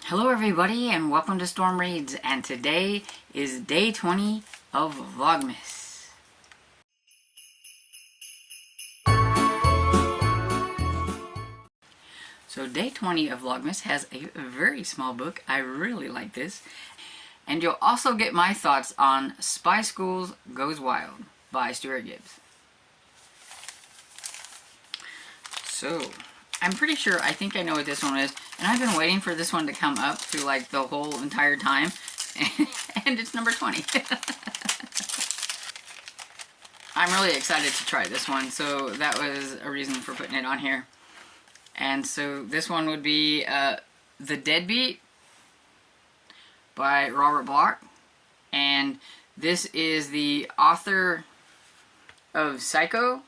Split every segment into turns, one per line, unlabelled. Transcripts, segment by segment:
Hello everybody and welcome to Storm Reads, and today is day 20 of Vlogmas. So day 20 of Vlogmas has a very small book. I really like this. And you'll also get my thoughts on Spy Schools Goes Wild by Stuart Gibbs. So, I'm pretty sure, I think I know what this one is, and I've been waiting for this one to come up through like the whole entire time, and it's number 20. I'm really excited to try this one, so that was a reason for putting it on here. And so this one would be The Deadbeat by Robert Bloch, and this is the author of Psycho,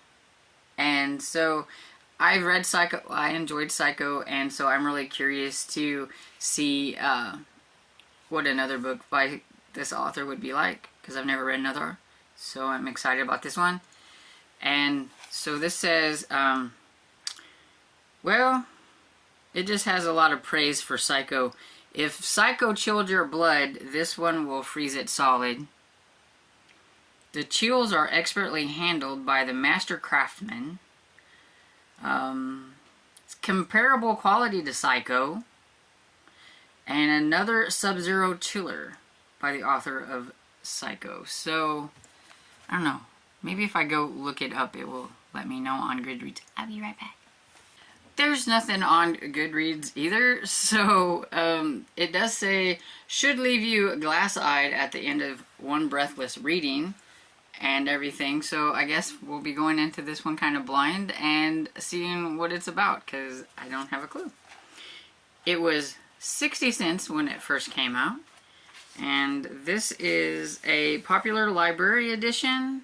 and so I've read Psycho, I enjoyed Psycho, and so I'm really curious to see what another book by this author would be like, because I've never read another, so I'm excited about this one. And so this says, well, it just has a lot of praise for Psycho. If Psycho chilled your blood, this one will freeze it solid. The chills are expertly handled by the master craftsman. It's comparable quality to Psycho, and another Sub-Zero chiller by the author of Psycho. So, I don't know. Maybe if I go look it up, it will let me know on Goodreads. I'll be right back. There's nothing on Goodreads either, so it does say, should leave you glass-eyed at the end of one breathless reading and everything. So I guess we'll be going into this one kind of blind and seeing what it's about, because I don't have a clue. It was 60 cents when it first came out, and this is a Popular Library edition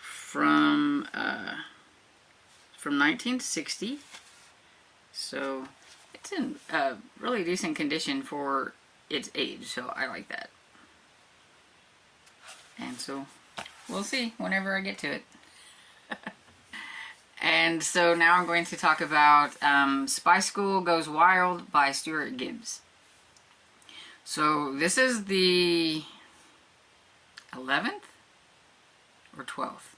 from 1960. So it's in really decent condition for its age, so I like that. And so we'll see whenever I get to it. And so now I'm going to talk about Spy School Goes Wild by Stuart Gibbs. So this is the 11th or 12th.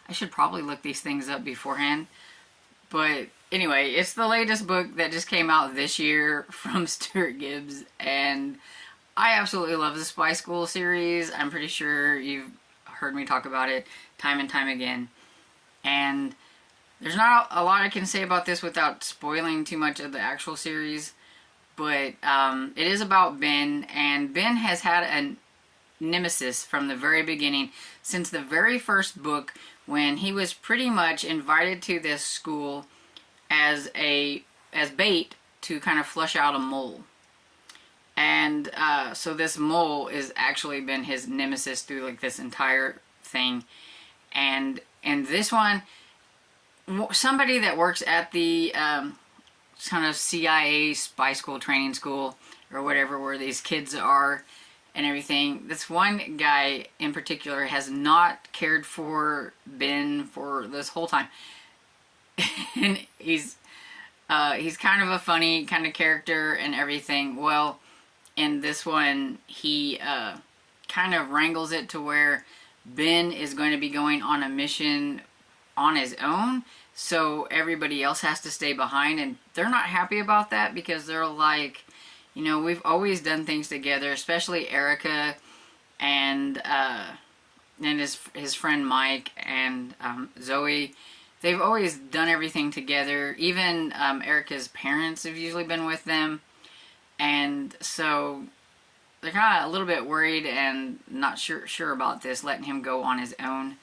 I should probably look these things up beforehand. But anyway, it's the latest book that just came out this year from Stuart Gibbs, and I absolutely love the Spy School series. I'm pretty sure you've heard me talk about it time and time again. And there's not a lot I can say about this without spoiling too much of the actual series. But it is about Ben, and Ben has had a nemesis from the very beginning, since the very first book, when he was pretty much invited to this school as bait to kind of flush out a mole. And so this mole has actually been his nemesis through like this entire thing. And in this one, somebody that works at the kind of CIA spy school, training school, or whatever, where these kids are and everything, this one guy in particular has not cared for Ben for this whole time. And he's kind of a funny kind of character and everything. Well, in this one, he kind of wrangles it to where Ben is going to be going on a mission on his own, so everybody else has to stay behind, and they're not happy about that, because they're like, you know, we've always done things together, especially Erica and his friend Mike and Zoe. They've always done everything together. Even Erica's parents have usually been with them. And so they're kind of a little bit worried and not sure about this, letting him go on his own.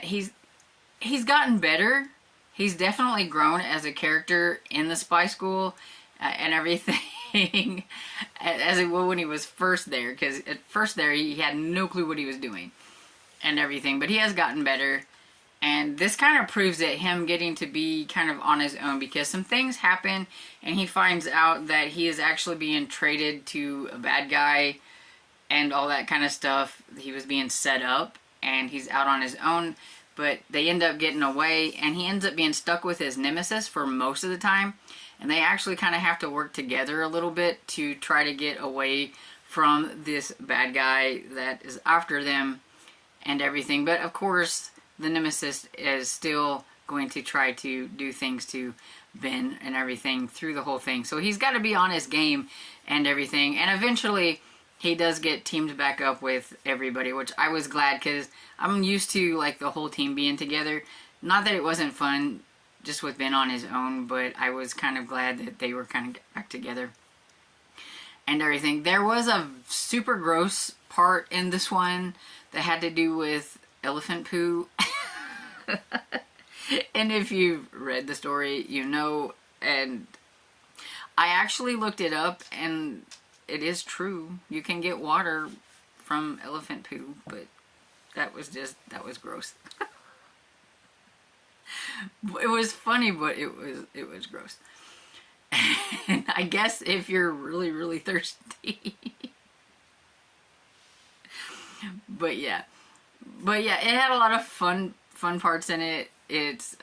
He's gotten better. He's definitely grown as a character in the spy school and everything as it was when he was first there. Because at first there, he had no clue what he was doing and everything. But he has gotten better. And this kind of proves that him getting to be kind of on his own, because some things happen and he finds out that he is actually being traded to a bad guy and all that kind of stuff. He was being set up and he's out on his own, but they end up getting away, and he ends up being stuck with his nemesis for most of the time. and they actually kind of have to work together a little bit to try to get away from this bad guy that is after them and everything. But of course, the nemesis is still going to try to do things to Ben and everything through the whole thing. So he's got to be on his game and everything. And eventually, he does get teamed back up with everybody, which I was glad, because I'm used to like the whole team being together. Not that it wasn't fun just with Ben on his own, but I was kind of glad that they were kind of back together and everything. There was a super gross part in this one that had to do with elephant poo. And if you've read the story, you know, and I actually looked it up, and it is true. You can get water from elephant poo, but that was gross. It was funny, but it was gross. And I guess if you're really, really thirsty. But yeah, it had a lot of fun parts in it. It's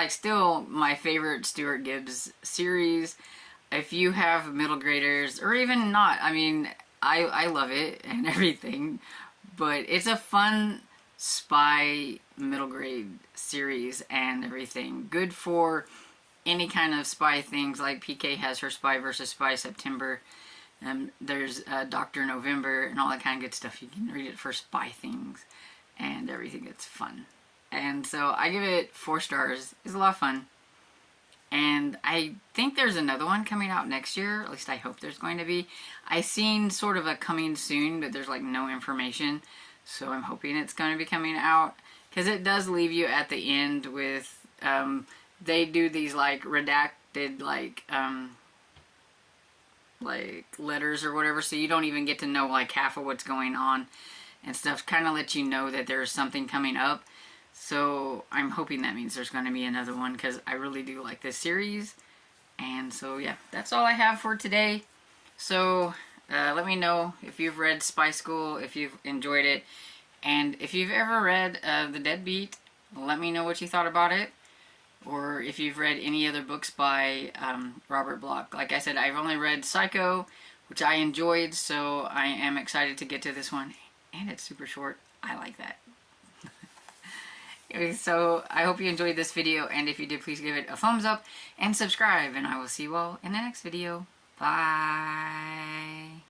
still my favorite Stuart Gibbs series. If you have middle graders, or even not, I mean, I love it and everything, but it's a fun spy middle grade series and everything. Good for any kind of spy things, like PK has her Spy versus Spy September. There's Dr. November and all that kind of good stuff. You can read it for spy things and everything. It's fun. And so I give it 4 stars. It's a lot of fun. And I think there's another one coming out next year. At least I hope there's going to be. I seen sort of a coming soon, but there's like no information. So I'm hoping it's going to be coming out. Because it does leave you at the end with, they do these like redacted like letters or whatever. So you don't even get to know like half of what's going on and stuff. Kind of let you know that there's something coming up. So I'm hoping that means there's going to be another one, because I really do like this series. And so yeah, that's all I have for today. So let me know if you've read Spy School, if you've enjoyed it. And if you've ever read The Deadbeat, let me know what you thought about it. Or if you've read any other books by Robert Bloch. Like I said, I've only read Psycho, which I enjoyed, so I am excited to get to this one. And it's super short. I like that. Anyway, so I hope you enjoyed this video, and if you did, please give it a thumbs up and subscribe, and I will see you all in the next video. Bye!